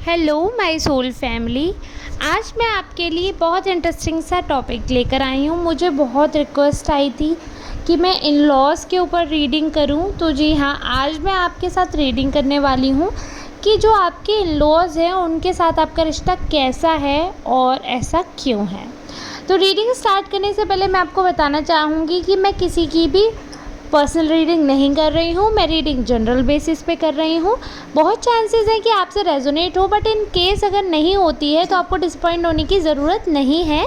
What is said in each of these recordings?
Hello my soul family. आज मैं आपके लिए बहुत इंटरेस्टिंग सा टॉपिक लेकर आई हूँ। मुझे बहुत रिक्वेस्ट आई थी कि मैं इन लॉज़ के ऊपर रीडिंग करूँ, तो जी हाँ, आज मैं आपके साथ रीडिंग करने वाली हूँ कि जो आपके इन लॉज़ हैं उनके साथ आपका रिश्ता कैसा है और ऐसा क्यों है। तो रीडिंग स्टार्ट करने से पहले मैं आपको बताना चाहूँगी कि मैं किसी की भी पर्सनल रीडिंग नहीं कर रही हूँ, मैं रीडिंग जनरल बेसिस पे कर रही हूँ। बहुत चांसेस है कि आपसे रेजोनेट हो, बट इन केस अगर नहीं होती है तो आपको डिसपॉइंट होने की ज़रूरत नहीं है।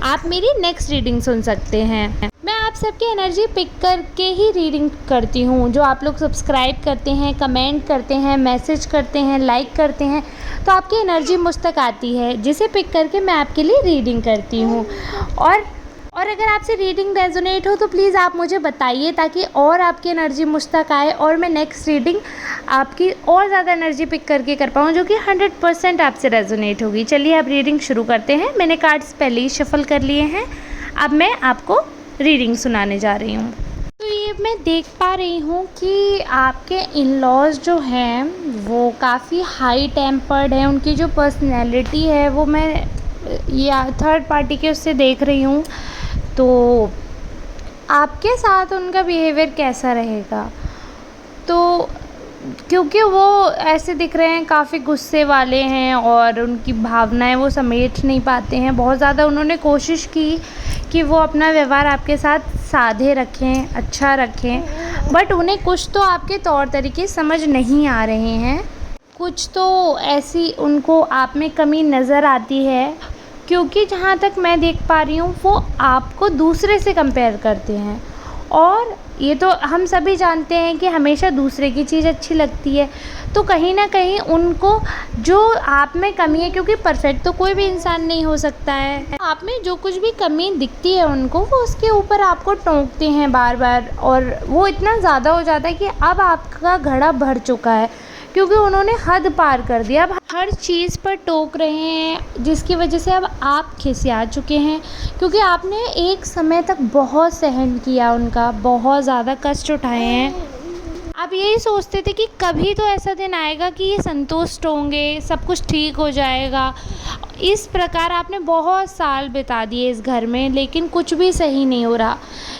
आप मेरी नेक्स्ट रीडिंग सुन सकते हैं। मैं आप सबकी एनर्जी पिक करके ही रीडिंग करती हूँ। जो आप लोग सब्सक्राइब करते हैं, कमेंट करते हैं, मैसेज करते हैं, लाइक करते हैं, तो आपकी एनर्जी मुझ तक आती है, जिसे पिक करके मैं आपके लिए रीडिंग करती हूँ। और अगर आपसे रीडिंग रेजोनेट हो तो प्लीज़ आप मुझे बताइए, ताकि और आपकी एनर्जी मुझ तक आए और मैं नेक्स्ट रीडिंग आपकी और ज़्यादा एनर्जी पिक करके कर पाऊँ, जो कि 100% आपसे रेजोनेट होगी। चलिए अब रीडिंग शुरू करते हैं। मैंने कार्ड्स पहले ही शफल कर लिए हैं। अब मैं आपको रीडिंग सुनाने जा रही हूँ। तो ये मैं देख पा रही हूँ कि आपके इन लॉज़ जो हैं वो काफ़ी हाई टेम्पर्ड हैं। उनकी जो पर्सनैलिटी है वो मैं या थर्ड पार्टी के उससे देख रही हूँ। तो आपके साथ उनका बिहेवियर कैसा रहेगा? तो क्योंकि वो ऐसे दिख रहे हैं, काफ़ी गुस्से वाले हैं और उनकी भावनाएं वो समेट नहीं पाते हैं। बहुत ज़्यादा उन्होंने कोशिश की कि वो अपना व्यवहार आपके साथ साधे रखें, अच्छा रखें, बट उन्हें कुछ तो आपके तौर तरीके समझ नहीं आ रहे हैं। कुछ तो ऐसी उनको आप में कमी नज़र आती है, क्योंकि जहाँ तक मैं देख पा रही हूँ वो आपको दूसरे से कंपेयर करते हैं। और ये तो हम सभी जानते हैं कि हमेशा दूसरे की चीज़ अच्छी लगती है। तो कहीं ना कहीं उनको जो आप में कमी है, क्योंकि परफेक्ट तो कोई भी इंसान नहीं हो सकता है, आप में जो कुछ भी कमी दिखती है उनको, वो उसके ऊपर आपको टोकते हैं बार बार। और वो इतना ज़्यादा हो जाता है कि अब आपका घड़ा भर चुका है, क्योंकि उन्होंने हद पार कर दिया। अब हर चीज़ पर टोक रहे हैं, जिसकी वजह से अब आप खिसिया चुके हैं, क्योंकि आपने एक समय तक बहुत सहन किया, उनका बहुत ज़्यादा कष्ट उठाए हैं। आप यही सोचते थे कि कभी तो ऐसा दिन आएगा कि ये संतुष्ट होंगे, सब कुछ ठीक हो जाएगा। इस प्रकार आपने बहुत साल बिता दिए इस घर में, लेकिन कुछ भी सही नहीं हो रहा।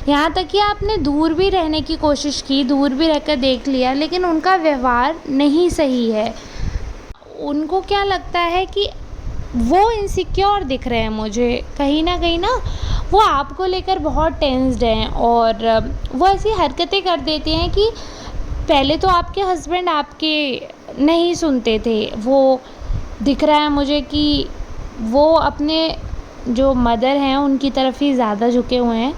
यहाँ तक कि आपने दूर भी रहने की कोशिश की, दूर भी रहकर देख लिया, लेकिन उनका व्यवहार नहीं सही है। उनको क्या लगता है कि वो इनसिक्योर दिख रहे हैं मुझे, कहीं ना वो आपको लेकर बहुत टेंस्ड हैं। और वो ऐसी हरकतें कर देते हैं कि पहले तो आपके हस्बैंड आपके नहीं सुनते थे। वो दिख रहा है मुझे कि वो अपने जो मदर हैं उनकी तरफ ही ज़्यादा झुके हुए हैं।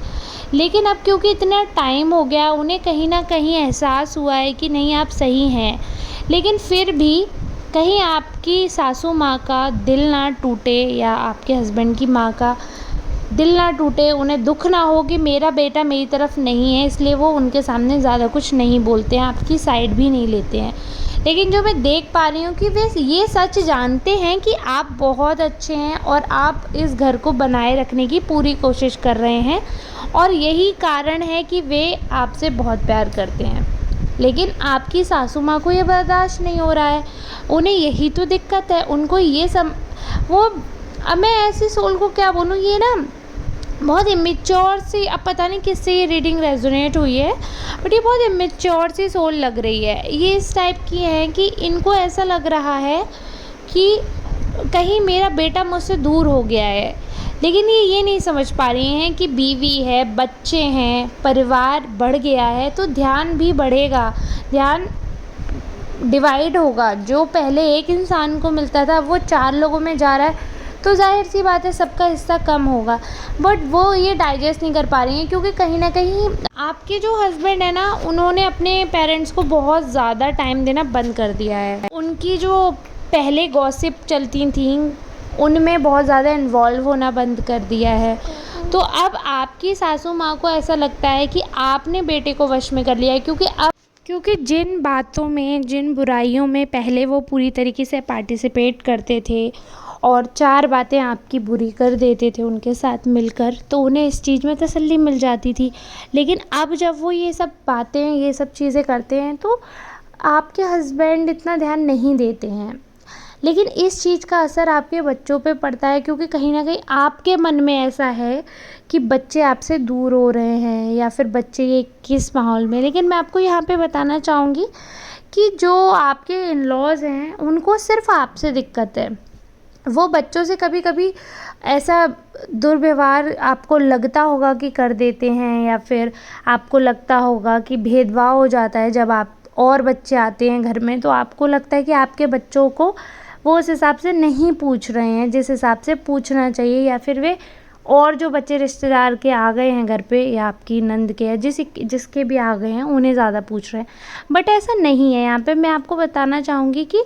लेकिन अब क्योंकि इतना टाइम हो गया, उन्हें कहीं ना कहीं एहसास हुआ है कि नहीं, आप सही हैं। लेकिन फिर भी कहीं आपकी सासू माँ का दिल ना टूटे, या आपके हस्बैंड की माँ का दिल ना टूटे, उन्हें दुख ना हो कि मेरा बेटा मेरी तरफ नहीं है, इसलिए वो उनके सामने ज़्यादा कुछ नहीं बोलते हैं, आपकी साइड भी नहीं लेते हैं। लेकिन जो मैं देख पा रही हूँ कि वे ये सच जानते हैं कि आप बहुत अच्छे हैं और आप इस घर को बनाए रखने की पूरी कोशिश कर रहे हैं, और यही कारण है कि वे आपसे बहुत प्यार करते हैं। लेकिन आपकी सासू माँ को ये बर्दाश्त नहीं हो रहा है, उन्हें यही तो दिक्कत है। उनको ये वो, अब मैं ऐसी सोल को क्या बोलूँ, ये ना बहुत इमेच्योर सी, अब पता नहीं किससे ये रीडिंग रेजोनेट हुई है, बट ये बहुत इमेच्योर सी सोल लग रही है। ये इस टाइप की है कि इनको ऐसा लग रहा है कि कहीं मेरा बेटा मुझसे दूर हो गया है। लेकिन ये नहीं समझ पा रही हैं कि बीवी है, बच्चे हैं, परिवार बढ़ गया है, तो ध्यान भी बढ़ेगा, ध्यान डिवाइड होगा। जो पहले एक इंसान को मिलता था वो 4 लोगों में जा रहा है, तो जाहिर सी बात है सबका हिस्सा कम होगा। बट वो ये डाइजेस्ट नहीं कर पा रही हैं, क्योंकि कहीं ना कहीं आपके जो हस्बैंड है ना, उन्होंने अपने पेरेंट्स को बहुत ज़्यादा टाइम देना बंद कर दिया है। उनकी जो पहले गॉसिप चलती थी उनमें बहुत ज़्यादा इन्वॉल्व होना बंद कर दिया है। तो अब आपकी सासू माँ को ऐसा लगता है कि आपने बेटे को वश में कर लिया है, क्योंकि जिन बातों में, जिन बुराइयों में पहले वो पूरी तरीके से पार्टिसिपेट करते थे और 4 बातें आपकी बुरी कर देते थे उनके साथ मिलकर, तो उन्हें इस चीज़ में तसल्ली मिल जाती थी। लेकिन अब जब वो ये सब बातें, ये सब चीज़ें करते हैं, तो आपके हस्बैंड इतना ध्यान नहीं देते हैं। लेकिन इस चीज़ का असर आपके बच्चों पे पड़ता है, क्योंकि कहीं न कहीं आपके मन में ऐसा है कि बच्चे आपसे दूर हो रहे हैं या फिर बच्चे ये किस माहौल में। लेकिन मैं आपको यहाँ पे बताना चाहूँगी कि जो आपके इन-लॉज़ हैं, उनको सिर्फ़ आपसे दिक्कत है। वो बच्चों से कभी-कभी ऐसा दुर्व्यवहार आपको लगता होगा कि कर देते हैं, या फिर आपको लगता होगा कि भेदभाव हो जाता है जब आप और बच्चे आते हैं घर में, तो आपको लगता है कि आपके बच्चों को वो उस हिसाब से नहीं पूछ रहे हैं जिस हिसाब से पूछना चाहिए, या फिर वे और जो बच्चे रिश्तेदार के आ गए हैं घर पे, या आपकी नंद के या जिसके भी आ गए हैं, उन्हें ज़्यादा पूछ रहे हैं। बट ऐसा नहीं है। यहाँ पे मैं आपको बताना चाहूँगी कि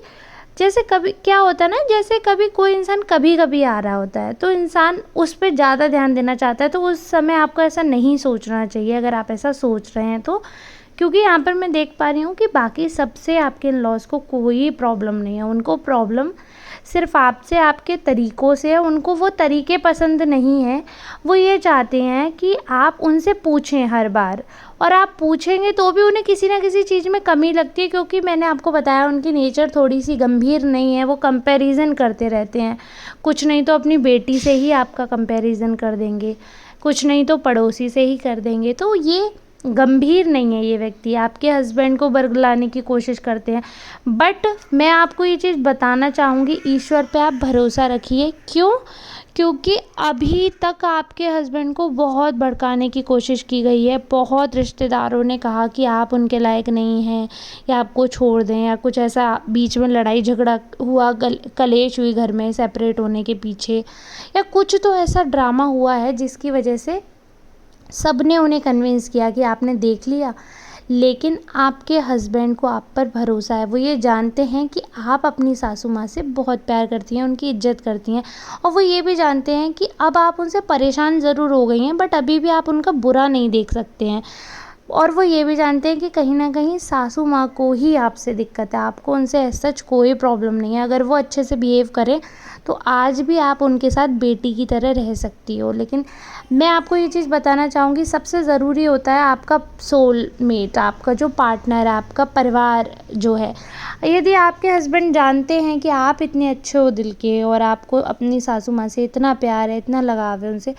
जैसे कभी क्या होता है ना, जैसे कभी कोई इंसान कभी-कभी आ रहा होता है, तो इंसान उस पे ज़्यादा ध्यान देना चाहता है, तो उस समय आपको ऐसा नहीं सोचना चाहिए अगर आप ऐसा सोच रहे हैं तो। क्योंकि यहाँ पर मैं देख पा रही हूँ कि बाकी सबसे आपके इन-लॉज़ को कोई प्रॉब्लम नहीं है, उनको प्रॉब्लम सिर्फ़ आपसे, आपके तरीक़ों से है। उनको वो तरीके पसंद नहीं हैं, वो ये चाहते हैं कि आप उनसे पूछें हर बार, और आप पूछेंगे तो भी उन्हें किसी न किसी चीज़ में कमी लगती है, क्योंकि मैंने आपको बताया उनकी नेचर थोड़ी-सी गंभीर नहीं है, वो कंपैरिज़न करते रहते हैं। कुछ नहीं तो अपनी बेटी से ही आपका कंपैरिज़न कर देंगे, कुछ नहीं तो पड़ोसी से ही कर देंगे। तो ये गंभीर नहीं है ये व्यक्ति, आपके हस्बैंड को बरगलाने की कोशिश करते हैं। बट मैं आपको ये चीज़ बताना चाहूँगी, ईश्वर पे आप भरोसा रखिए। क्यों? क्योंकि अभी तक आपके हस्बैंड को बहुत भड़काने की कोशिश की गई है। बहुत रिश्तेदारों ने कहा कि आप उनके लायक नहीं हैं, या आपको छोड़ दें, या कुछ ऐसा बीच में लड़ाई झगड़ा हुआ, कलेश हुई घर में सेपरेट होने के पीछे, या कुछ तो ऐसा ड्रामा हुआ है जिसकी वजह से सबने उन्हें कन्विंस किया कि आपने देख लिया। लेकिन आपके हस्बैंड को आप पर भरोसा है। वो ये जानते हैं कि आप अपनी सासू माँ से बहुत प्यार करती हैं, उनकी इज़्ज़त करती हैं, और वो ये भी जानते हैं कि अब आप उनसे परेशान ज़रूर हो गई हैं, बट अभी भी आप उनका बुरा नहीं देख सकते हैं। और वो ये भी जानते हैं कि कहीं न कहीं सासू माँ को ही आपसे दिक्कत है, आपको उनसे एज़ सच कोई प्रॉब्लम नहीं है। अगर वो अच्छे से बिहेव करें तो आज भी आप उनके साथ बेटी की तरह रह सकती हो। लेकिन मैं आपको ये चीज़ बताना चाहूँगी, सबसे ज़रूरी होता है आपका सोलमेट, आपका जो पार्टनर है, आपका परिवार जो है। यदि आपके हस्बैंड जानते हैं कि आप इतने अच्छे हो दिल के, और आपको अपनी सासू माँ से इतना प्यार है, इतना लगाव है उनसे,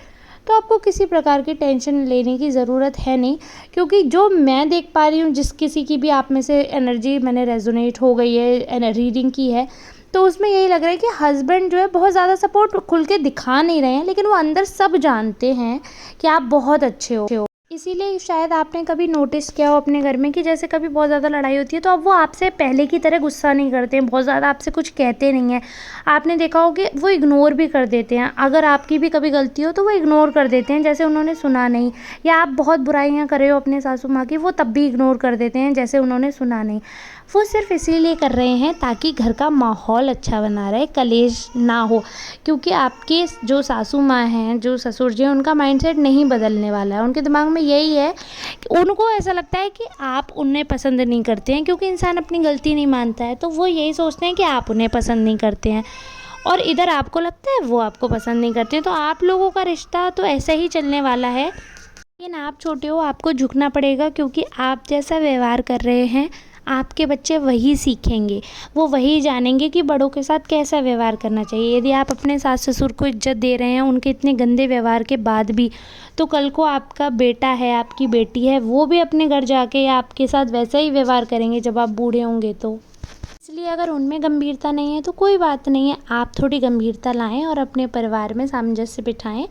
तो आपको किसी प्रकार की टेंशन लेने की ज़रूरत है नहीं। क्योंकि जो मैं देख पा रही हूँ, जिस किसी की भी आप में से एनर्जी मैंने रेजोनेट हो गई है, रीडिंग की है, तो उसमें यही लग रहा है कि हस्बैंड जो है बहुत ज़्यादा सपोर्ट खुल के दिखा नहीं रहे हैं, लेकिन वो अंदर सब जानते हैं कि आप बहुत अच्छे हो। इसीलिए शायद आपने कभी नोटिस किया हो अपने घर में कि जैसे कभी बहुत ज़्यादा लड़ाई होती है तो अब वो आपसे पहले की तरह गुस्सा नहीं करते हैं, बहुत ज़्यादा आपसे कुछ कहते नहीं हैं। आपने देखा हो कि वो इग्नोर भी कर देते हैं, अगर आपकी भी कभी गलती हो तो वो इग्नोर कर देते हैं जैसे उन्होंने सुना नहीं, या आप बहुत बुराइयाँ कर रहे हो अपने सासू माँ की, वो तब भी इग्नोर कर देते हैं जैसे उन्होंने सुना नहीं। वो सिर्फ़ इसीलिए कर रहे हैं ताकि घर का माहौल अच्छा बना रहे, कलेश ना हो। क्योंकि आपके जो सासू माँ हैं, जो ससुर जी हैं, उनका माइंडसेट नहीं बदलने वाला है। उनके दिमाग में यही है कि उनको ऐसा लगता है कि आप उन्हें पसंद नहीं करते हैं, क्योंकि इंसान अपनी गलती नहीं मानता है, तो वो यही सोचते हैं कि आप उन्हें पसंद नहीं करते हैं, और इधर आपको लगता है वो आपको पसंद नहीं करते हैं। तो आप लोगों का रिश्ता तो ऐसा ही चलने वाला है। लेकिन आप छोटे हो, आपको झुकना पड़ेगा, क्योंकि आप जैसा व्यवहार कर रहे हैं आपके बच्चे वही सीखेंगे, वो वही जानेंगे कि बड़ों के साथ कैसा व्यवहार करना चाहिए। यदि आप अपने सास ससुर को इज्जत दे रहे हैं उनके इतने गंदे व्यवहार के बाद भी, तो कल को आपका बेटा है, आपकी बेटी है, वो भी अपने घर जाके आपके साथ वैसा ही व्यवहार करेंगे जब आप बूढ़े होंगे। तो इसलिए अगर उनमें गंभीरता नहीं है तो कोई बात नहीं है, आप थोड़ी गंभीरता लाएं और अपने परिवार में सामंजस्य बिठाएं।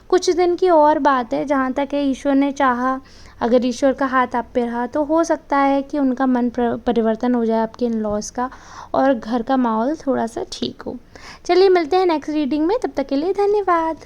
कुछ दिन की और बात है, जहाँ तक है ईश्वर ने चाहा, अगर ईश्वर का हाथ आप पे रहा तो हो सकता है कि उनका मन परिवर्तन हो जाए आपके इन-लॉज़ का, और घर का माहौल थोड़ा सा ठीक हो। चलिए मिलते हैं नेक्स्ट रीडिंग में, तब तक के लिए धन्यवाद।